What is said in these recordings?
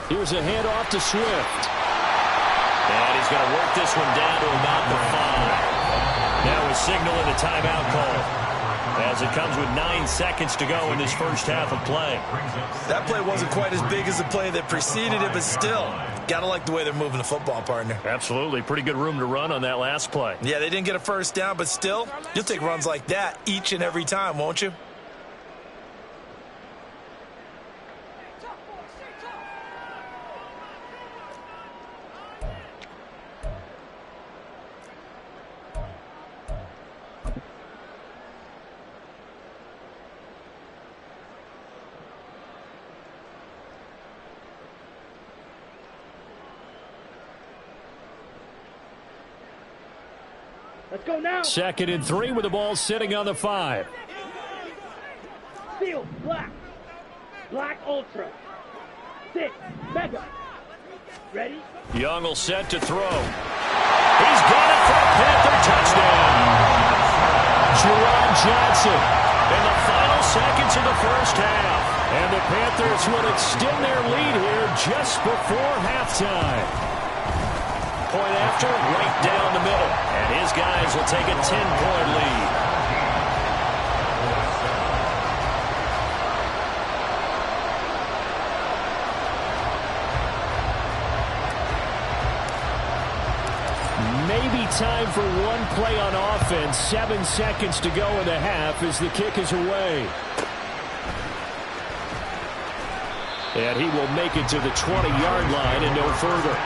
Here's a handoff to Swift. And he's going to work this one down to about the 5. Now we're signaling a timeout call, as it comes with 9 seconds to go in this first half of play. That play wasn't quite as big as the play that preceded it, but still, gotta like the way they're moving the football, partner. Absolutely. Pretty good room to run on that last play. Yeah, they didn't get a first down, but still, you'll take runs like that each and every time, won't you? Let's go now. 2nd and 3 with the ball sitting on the 5. Field, black. Black Ultra. 6, Mega. Ready? Young will set to throw. He's got it for a Panther touchdown. Jerron Johnson in the final seconds of the first half. And the Panthers will extend their lead here just before halftime. Point after, right down the middle. And his guys will take a 10-point lead. Maybe time for one play on offense. 7 seconds to go in the half as the kick is away. And he will make it to the 20-yard line and no further.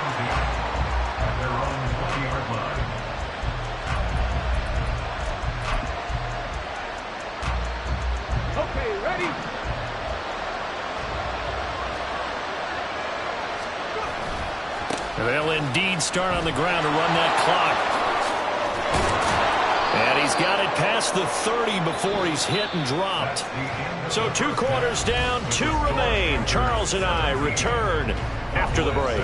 They'll indeed start on the ground to run that clock. And he's got it past the 30 before he's hit and dropped. So 2 quarters down, 2 remain. Charles and I return after the break.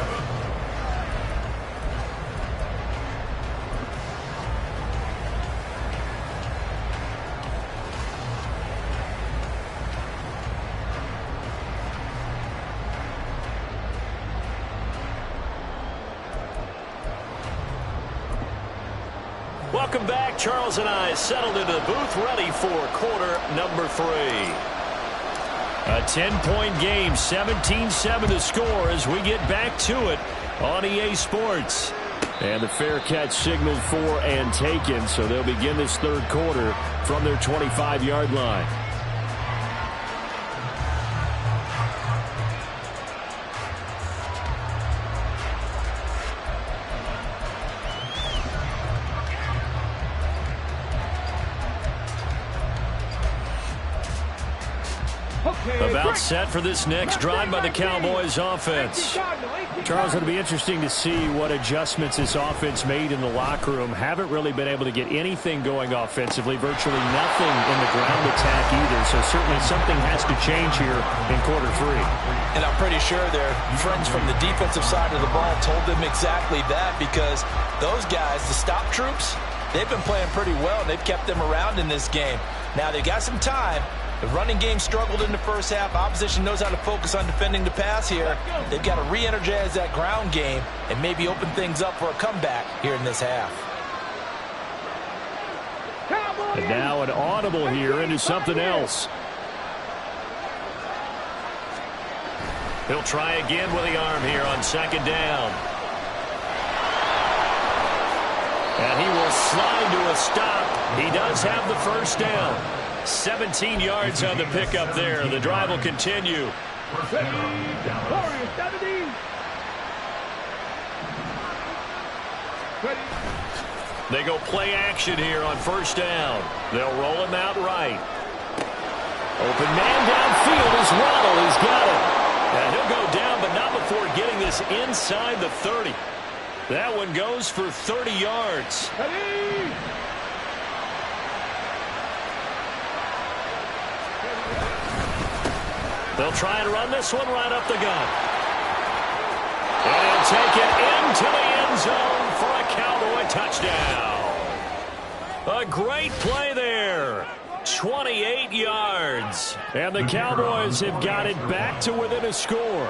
Welcome back. Charles and I settled into the booth, ready for quarter number 3. A 10-point game, 17-7 the score as we get back to it on EA Sports. And the fair catch signaled for and taken, so they'll begin this third quarter from their 25-yard line. About set for this next drive by the Cowboys offense. Charles, it'll be interesting to see what adjustments this offense made in the locker room. Haven't really been able to get anything going offensively, virtually nothing in the ground attack either. So certainly something has to change here in quarter 3. And I'm pretty sure their friends from the defensive side of the ball told them exactly that, because those guys, the stop troops, they've been playing pretty well, and they've kept them around in this game. Now they've got some time. The running game struggled in the first half. Opposition knows how to focus on defending the pass here. They've got to re-energize that ground game and maybe open things up for a comeback here in this half. And now an audible here into something else. He'll try again with the arm here on 2nd down. And he will slide to a stop. He does have the first down. 17 yards on the pickup there. The drive will continue. They go play action here on 1st down. They'll roll him out right. Open man downfield is Waddle. He's got it. And he'll go down, but not before getting this inside the 30. That one goes for 30 yards. They'll try and run this one right up the gut. And he'll take it into the end zone for a Cowboy touchdown. A great play there. 28 yards. And the Cowboys have got it back to within a score.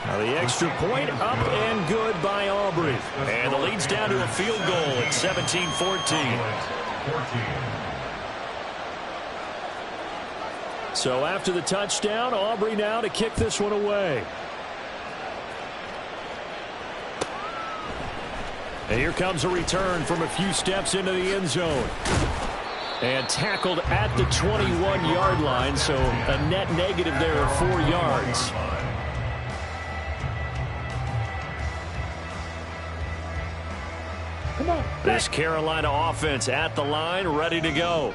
Now the extra point up and good by Aubrey. And the lead's down to a field goal at 17-14. So after the touchdown, Aubrey now to kick this one away. And here comes a return from a few steps into the end zone. And tackled at the 21-yard line, so a net negative there of 4 yards. Come on. This Carolina offense at the line, ready to go.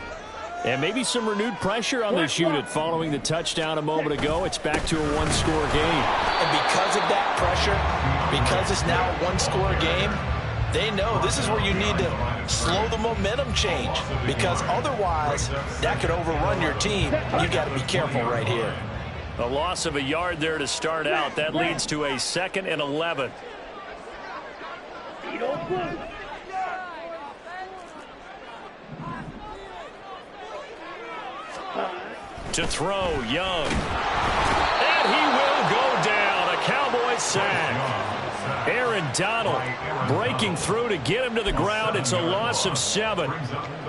And maybe some renewed pressure on this unit following the touchdown a moment ago. It's back to a one-score game. And because of that pressure, because it's now a one-score game, they know this is where you need to slow the momentum change, because otherwise that could overrun your team. You've got to be careful right here. A loss of a yard there to start out. That leads to a 2nd and 11. To throw, Young. And he will go down. A Cowboys sack. Aaron Donald breaking through to get him to the ground. It's a loss of 7.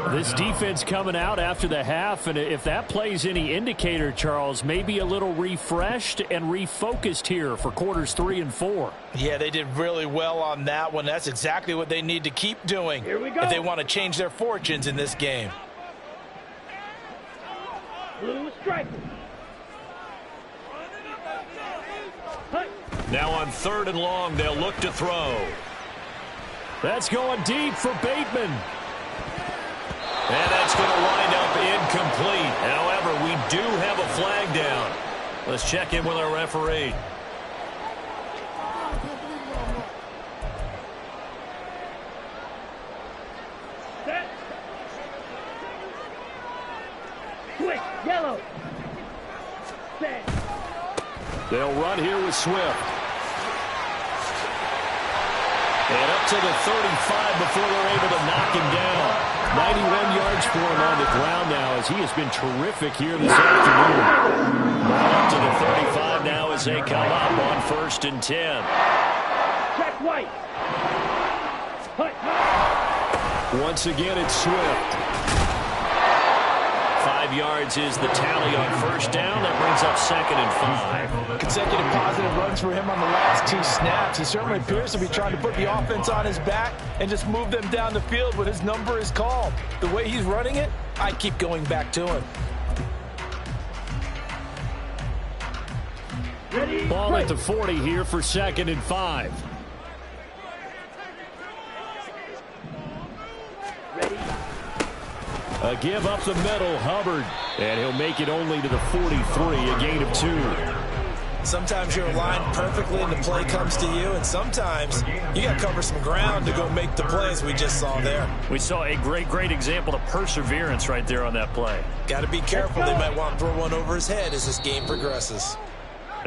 This defense coming out after the half, and if that plays any indicator, Charles, maybe a little refreshed and refocused here for quarters 3 and 4. Yeah, they did really well on that one. That's exactly what they need to keep doing if they want to change their fortunes in this game. Blue striker. Now on 3rd and long, they'll look to throw. That's going deep for Bateman. And that's going to wind up incomplete. However, we do have a flag down. Let's check in with our referee. Set. Switch. Yellow. Set. They'll run here with Swift. And up to the 35 before they're able to knock him down. 91 yards for him on the ground now, as he has been terrific here this afternoon. Up to the 35 now as they come up on 1st and 10. Check White. Once again, it's Swift. 5 yards is the tally on 1st down. That brings up 2nd and 5. Consecutive positive runs for him on the last 2 snaps. He certainly appears to be trying to put the offense on his back and just move them down the field when his number is called. The way he's running it, I keep going back to him. Ready. Ball at the 40 here for 2nd and 5. Ready. A give up the middle, Hubbard. And he'll make it only to the 43, a gain of 2. Sometimes you're aligned perfectly and the play comes to you, and sometimes you got to cover some ground to go make the plays we just saw there. We saw a great example of perseverance right there on that play. Got to be careful. They might want to throw one over his head as this game progresses.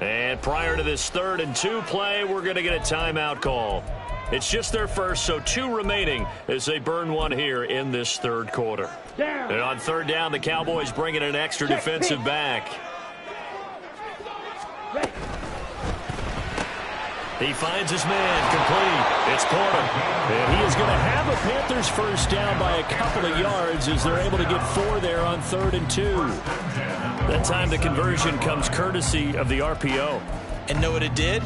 And prior to this 3rd and 2 play, we're going to get a timeout call. It's just their first, so 2 remaining as they burn one here in this 3rd quarter. Down. And on 3rd down, the Cowboys bring in an extra defensive back. Ready. He finds his man, complete. It's Porter. And he is going to have a Panthers first down by a couple of yards as they're able to get 4 there on 3rd and 2. That time the conversion comes courtesy of the RPO. And know what it did?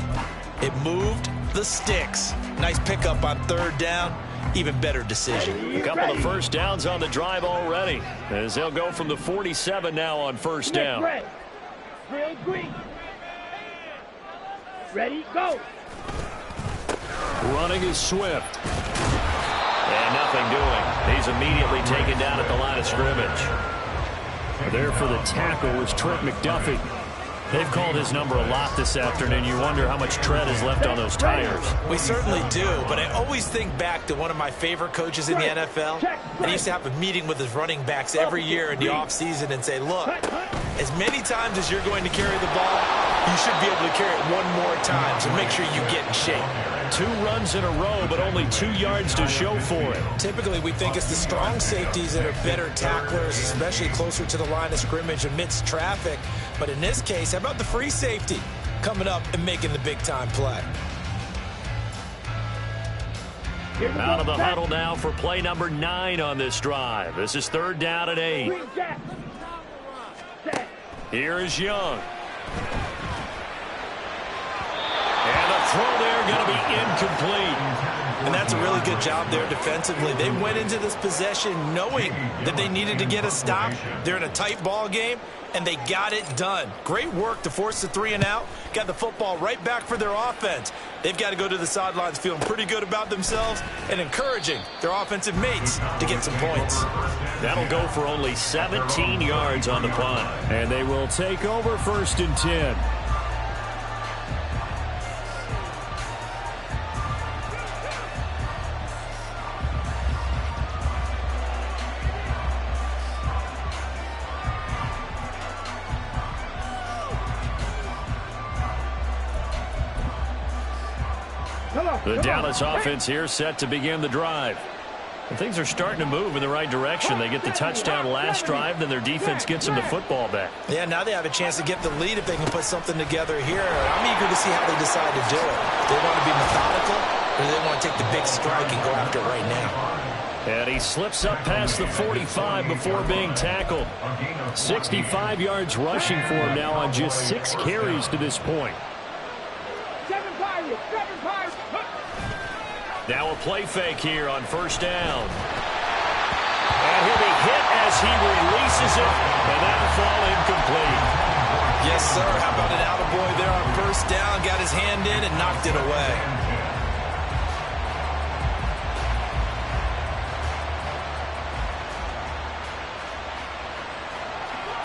It moved the sticks. Nice pickup on 3rd down. Even better decision. A couple of first downs on the drive already, as they'll go from the 47 now on 1st down. Red. Real green. Ready, go. Running is Swift. And nothing doing. He's immediately taken down at the line of scrimmage. There for the tackle was Trent McDuffie. They've called his number a lot this afternoon. You wonder how much tread is left on those tires. We certainly do, but I always think back to one of my favorite coaches in the NFL. And he used to have a meeting with his running backs every year in the offseason and say, look, as many times as you're going to carry the ball, you should be able to carry it one more time, so make sure you get in shape. 2 runs in a row, but only 2 yards to show for it. Typically, we think it's the strong safeties that are better tacklers, especially closer to the line of scrimmage amidst traffic. But in this case, how about the free safety coming up and making the big-time play? Out of the huddle now for play number 9 on this drive. This is 3rd down and 8. Here is Young. And the throw there going to be incomplete. And that's a really good job there defensively. They went into this possession knowing that they needed to get a stop. They're in a tight ball game, and they got it done. Great work to force the 3 and out. Got the football right back for their offense. They've got to go to the sidelines feeling pretty good about themselves and encouraging their offensive mates to get some points. That'll go for only 17 yards on the punt. And they will take over 1st and 10. The Dallas offense here set to begin the drive. And things are starting to move in the right direction. They get the touchdown last drive, then their defense gets them the football back. Yeah, now they have a chance to get the lead if they can put something together here. I'm eager to see how they decide to do it. They want to be methodical, or do they want to take the big strike and go after it right now? And he slips up past the 45 before being tackled. 65 yards rushing for him now on just 6 carries to this point. Now a play fake here on 1st down. And he'll be hit as he releases it, and that'll fall incomplete. Yes, sir. How about an attaboy there on 1st down? Got his hand in and knocked it away.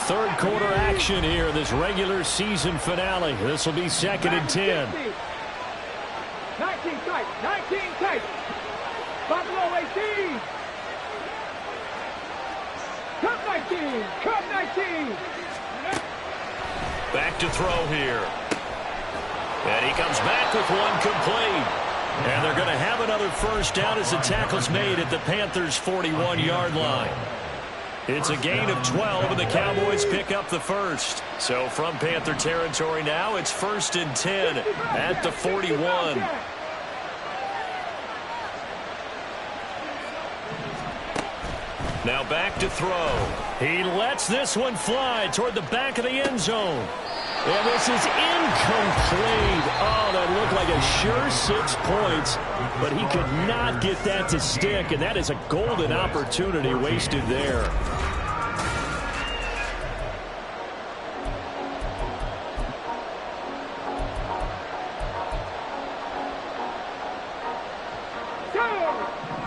Third quarter action here in this regular season finale. This will be 2nd and 10. 19 tight, 19 tight. Buffalo 18. Cut 19, cut 19. Back to throw here. And he comes back with one complete. And they're going to have another 1st down as the tackle's made at the Panthers' 41-yard line. It's a gain of 12, and the Cowboys pick up the 1st. So from Panther territory now, it's 1st and 10 at the 41. Now back to throw. He lets this one fly toward the back of the end zone. And this is incomplete. Oh, that looked like a sure 6 points, but he could not get that to stick, and that is a golden opportunity wasted there.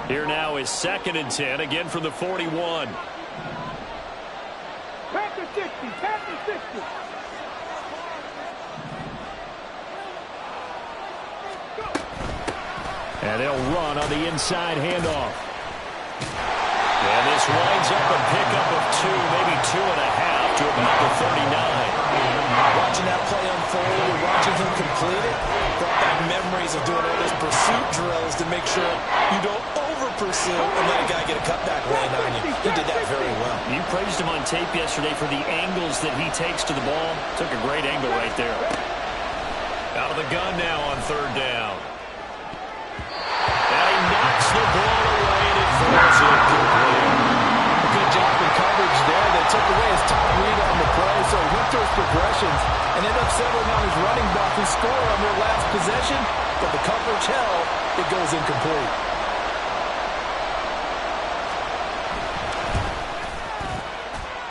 Here now is 2nd and 10, again from the 41. Panther 60, Panther 60. And they'll run on the inside handoff. And this winds up a pickup of 2, maybe 2.5 to about the 39. Watching that play unfold and watching him complete it brought back memories of doing all those pursuit drills to make sure you don't over-pursue and let a guy get a cutback lane on you. He did that very well. You praised him on tape yesterday for the angles that he takes to the ball. Took a great angle right there. Out of the gun now on 3rd down. And he knocks the ball away, and it falls incomplete. Good job in coverage there. They took away his top read on the play, so he went through his progressions and ended up settling on his running back who scored on their last possession, but the coverage held. It goes incomplete.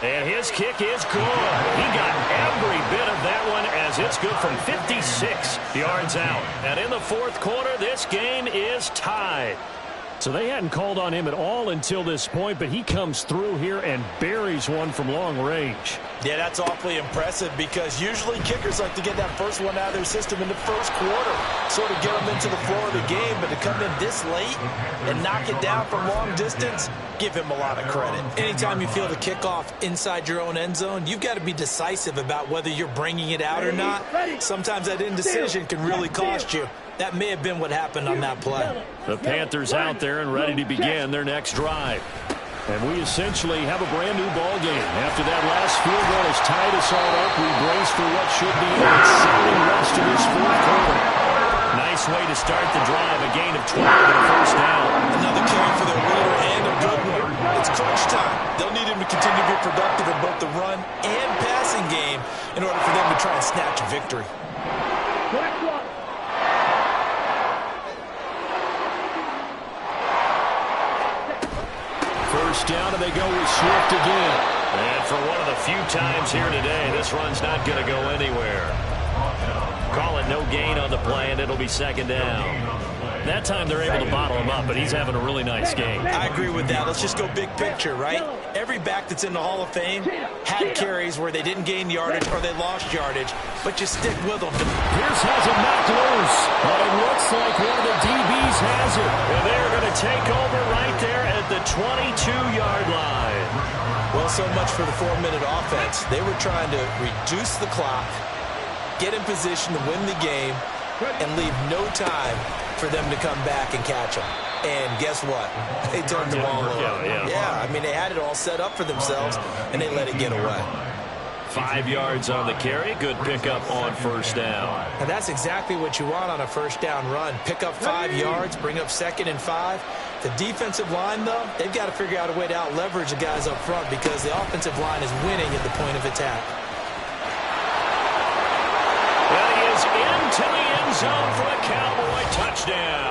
And his kick is good. He got every bit of that one as it's good from 56 yards out. And in the 4th quarter, this game is tied. So they hadn't called on him at all until this point, but he comes through here and buries one from long range. Yeah, that's awfully impressive because usually kickers like to get that first one out of their system in the first quarter, sort of get them into the flow of the game, but to come in this late and knock it down from long distance, give him a lot of credit. Anytime you feel the kickoff inside your own end zone, you've got to be decisive about whether you're bringing it out or not. Sometimes that indecision can really cost you. That may have been what happened on that play. The Panthers out there and ready to begin their next drive. And we essentially have a brand-new ball game. After that last field goal has tied us all up, we brace for what should be an exciting rest of this fourth quarter. Nice way to start the drive, a gain of 12 and a first down. Another carry for their leader and a good one. It's crunch time. They'll need him to continue to be productive in both the run and passing game in order for them to try and snatch a victory. First down, and they go with Swift again. And for one of the few times here today, this run's not going to go anywhere. Call it no gain on the play, and it'll be second down. That time they're able to bottle him up, but he's having a really nice game. I agree with that. Let's just go big picture, right? Every back that's in the Hall of Fame had carries where they didn't gain yardage or they lost yardage, but you stick with them. Pierce has it knocked loose, but it looks like one of the DBs has it. And they're going to take over right there at the 22-yard line. Well, so much for the 4-minute offense. They were trying to reduce the clock, get in position to win the game, and leave no time for them to come back and catch them. And guess what? They turned the ball over. Yeah, I mean, they had it all set up for themselves, and they let it get away. 5 yards on the carry. Good pickup on first down. And that's exactly what you want on a first down run. Pick up 5 yards, bring up 2nd and 5. The defensive line, though, they've got to figure out a way to out-leverage the guys up front because the offensive line is winning at the point of attack. And he is into the end zone for a Cowboy touchdown.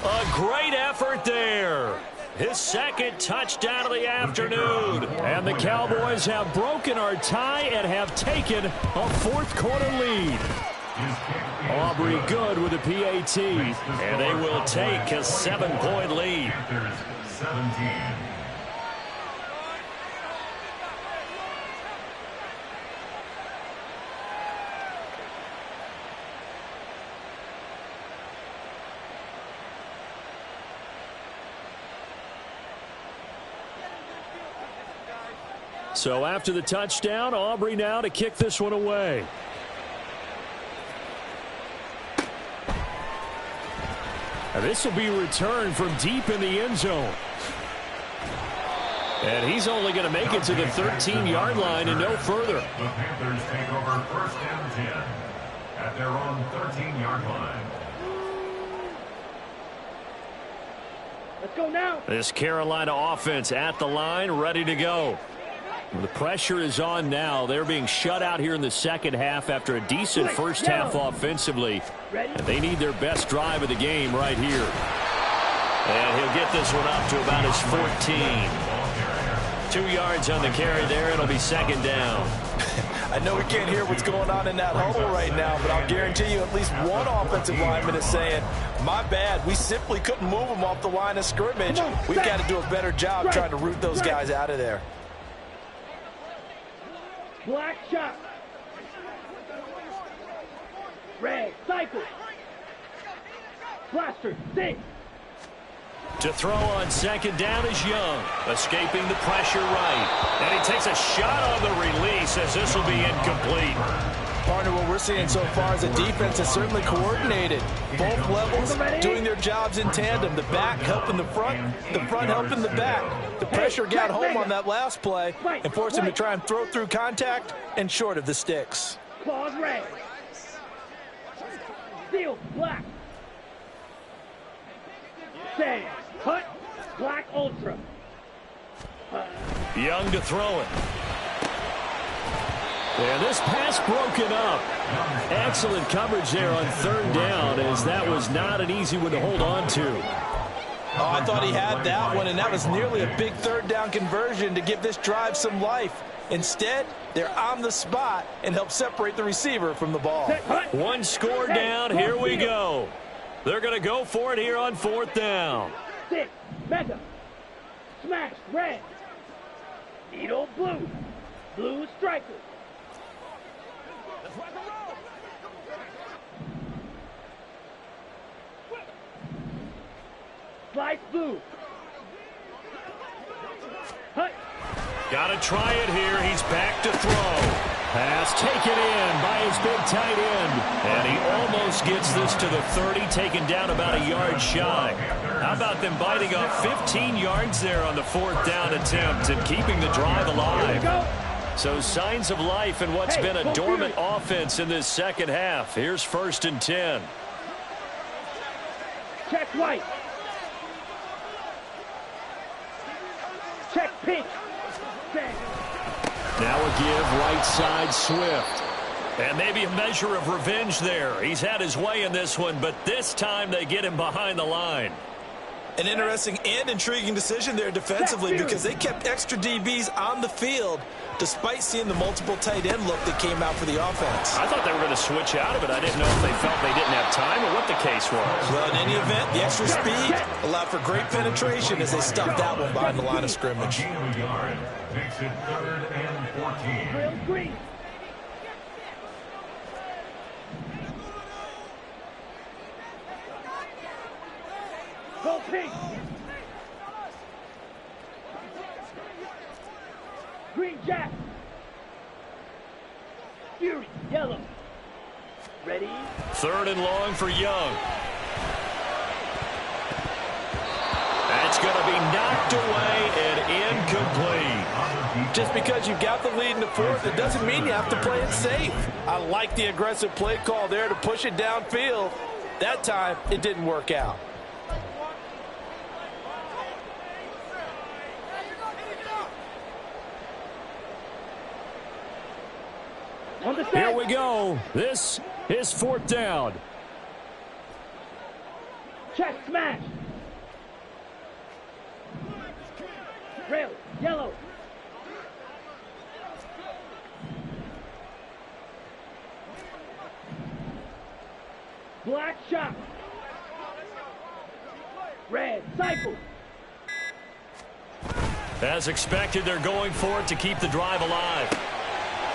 A great effort there. His second touchdown of the afternoon. And the Cowboys have broken our tie and have taken a fourth-quarter lead. Aubrey good with a PAT. And they will take a 7-point lead. 17. So after the touchdown, Aubrey now to kick this one away. And this will be returned from deep in the end zone. And he's only going to make it to the 13-yard line and no further. The Panthers take over first and 10 at their own 13-yard line. Let's go now. This Carolina offense at the line, ready to go. The pressure is on now. They're being shut out here in the second half after a decent first half offensively. And they need their best drive of the game right here. And he'll get this one up to about his 14. 2 yards on the carry there. It'll be second down. I know we can't hear what's going on in that huddle right now, but I'll guarantee you at least one offensive lineman is saying, my bad, we simply couldn't move them off the line of scrimmage. We've got to do a better job trying to root those guys out of there. Black shot. Red, cycle. Blaster, six. To throw on second down is Young, escaping the pressure right. And he takes a shot on the release as this will be incomplete. Partner, what we're seeing so far is the defense is certainly coordinated. Both levels doing their jobs in tandem. The back helping the front helping the back. The pressure got home on that last play and forced him to try and throw through contact and short of the sticks. Claws red. Steel, black. Sand, cut, black ultra. Young to throw it. And this pass broken up. Excellent coverage there on third down, as that was not an easy one to hold on to. Oh, I thought he had that one, and that was nearly a big third down conversion to give this drive some life. Instead, they're on the spot and help separate the receiver from the ball. One score down. Here we go. They're going to go for it here on fourth down. Six, mega, smash, red, needle, blue, cycle. Let's rock and roll. Slice blue. Hut. Got to try it here. He's back to throw. Pass taken in by his big tight end. And he almost gets this to the 30, taken down about a yard shy. How about them biting off 15 yards there on the 4th down attempt and keeping the drive alive? So signs of life in what's been a dormant offense in this second half. Here's 1st and 10. Check white. Check pink. Set. Now a give right side Swift. And maybe a measure of revenge there. He's had his way in this one, but this time they get him behind the line. An interesting and intriguing decision there defensively because they kept extra DBs on the field despite seeing the multiple tight end look that came out for the offense. I thought they were going to switch out of it. I didn't know if they felt they didn't have time or what the case was. Well, in any event, the extra speed allowed for great penetration as they stuffed that one behind the line of scrimmage. Makes it 3rd and 14. Real green. Go pink. Green jack. Fury, yellow. Ready? 3rd and long for Young. That's going to be knocked away and incomplete. Just because you've got the lead in the 4th, it doesn't mean you have to play it safe. I like the aggressive play call there to push it downfield. That time, it didn't work out. Here we go. This is 4th down. Check smash. Rail, yellow. Black shot. Red, cycle. As expected, they're going for it to keep the drive alive.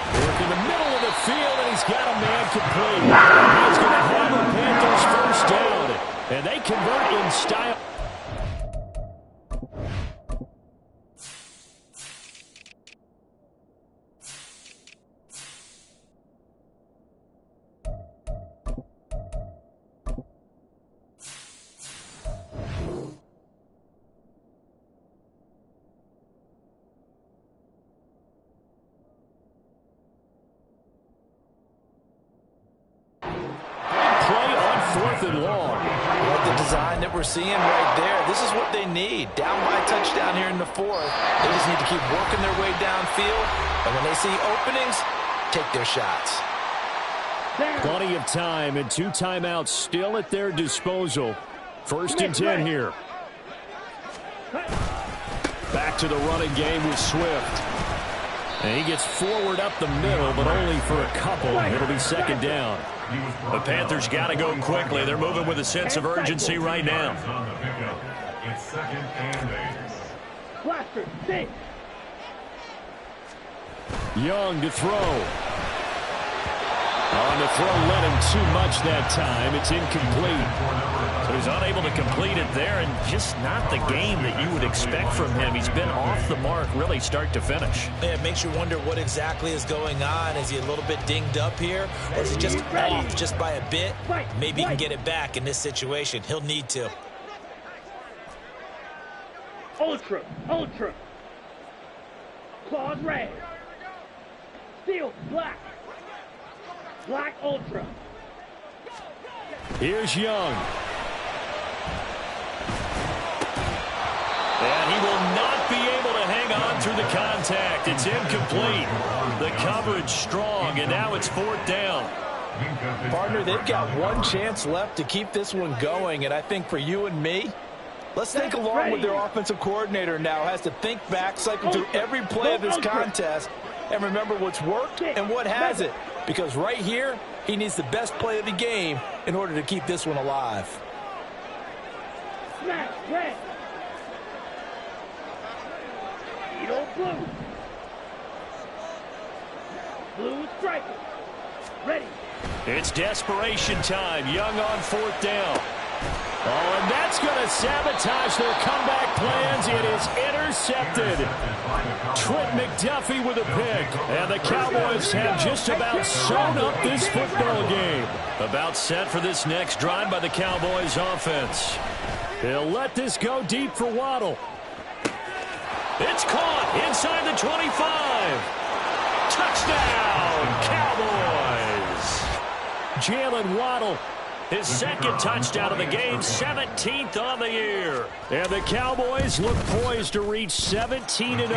Work in the middle of the field, and he's got a man complete. He's going to have the Panthers 1st down, and they convert in style. And long. Like the design that we're seeing right there. This is what they need. Down by a touchdown here in the 4th. They just need to keep working their way downfield. And when they see openings, take their shots. Plenty of time and 2 timeouts still at their disposal. 1st and 10 here. Back to the running game with Swift. And he gets forward up the middle, but only for a couple. It'll be 2nd down. The Panthers got to go quickly. They're moving with a sense of urgency right now. It's 2nd and 8. Blaster, 6. Young to throw. On the throw, led him too much that time. It's incomplete. So he's unable to complete it there, and just not the game that you would expect from him. He's been off the mark really start to finish. Yeah, it makes you wonder what exactly is going on. Is he a little bit dinged up here, or is he just off just by a bit? Maybe he can get it back in this situation. He'll need to. Ultra, ultra. Claws red. Steel black. Black ultra. Here's Young. And he will not be able to hang on through the contact. It's incomplete. The coverage strong, and now it's 4th down. Partner, they've got 1 chance left to keep this one going, and I think for you and me, let's think along with their offensive coordinator now. Has to think back, cycle through every play of this contest, and remember what's worked and what hasn't. Because right here, he needs the best play of the game in order to keep this one alive. Smash red. Beetle blue. Blue striker. Ready. It's desperation time. Young on 4th down. Oh, and that's going to sabotage their comeback plans. It is intercepted. Trent McDuffie with a pick. And the Cowboys have just about sewn up this football game. About set for this next drive by the Cowboys offense. They'll let this go deep for Waddle. It's caught inside the 25. Touchdown, Cowboys. Jalen Waddle, his second touchdown of the game, 17th on the year. And the Cowboys look poised to reach 17-0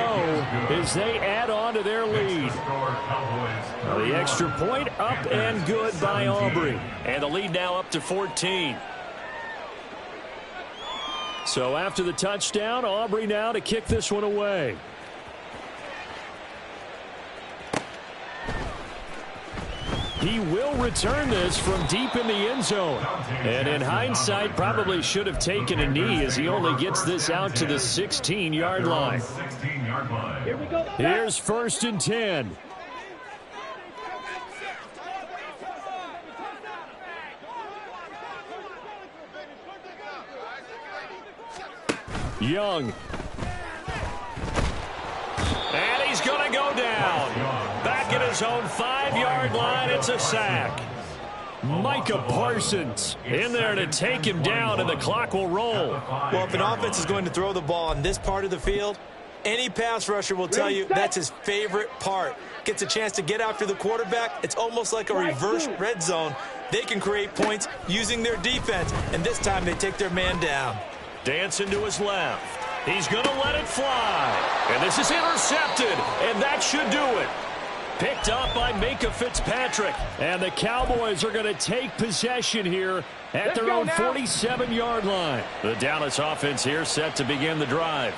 as they add on to their lead. The extra point up and good by Aubrey. And the lead now up to 14. So after the touchdown, Aubrey now to kick this one away. He will return this from deep in the end zone. And in hindsight, probably should have taken a knee as he only gets this out to the 16-yard line. Here we go. Here's 1st and 10. Young. And he's going to go down. Back at his own 5-yard line, it's a sack. Micah Parsons in there to take him down, and the clock will roll. Well, if an offense is going to throw the ball on this part of the field, any pass rusher will tell you that's his favorite part. Gets a chance to get after the quarterback. It's almost like a reverse red zone. They can create points using their defense, and this time they take their man down. Dancing to his left. He's going to let it fly. And this is intercepted, and that should do it. Picked up by Minkah Fitzpatrick. And the Cowboys are going to take possession here at their own 47-yard line. The Dallas offense here set to begin the drive.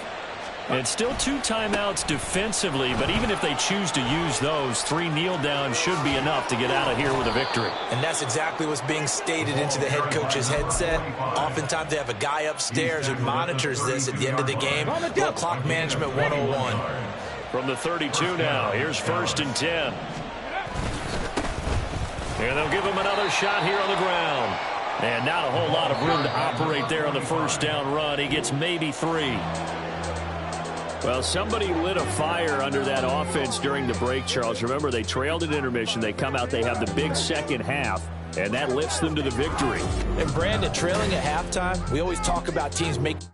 And still 2 timeouts defensively, but even if they choose to use those, 3 kneel downs should be enough to get out of here with a victory. And that's exactly what's being stated into the head coach's headset. Oftentimes they have a guy upstairs who monitors this at the end of the game. Little clock management 101. From the 32 now, here's 1st and 10. And they'll give him another shot here on the ground. And not a whole lot of room to operate there on the 1st down run. He gets maybe 3. Well, somebody lit a fire under that offense during the break, Charles. Remember, they trailed at intermission. They come out, they have the big second half, and that lifts them to the victory. And Brandon, trailing at halftime, we always talk about teams making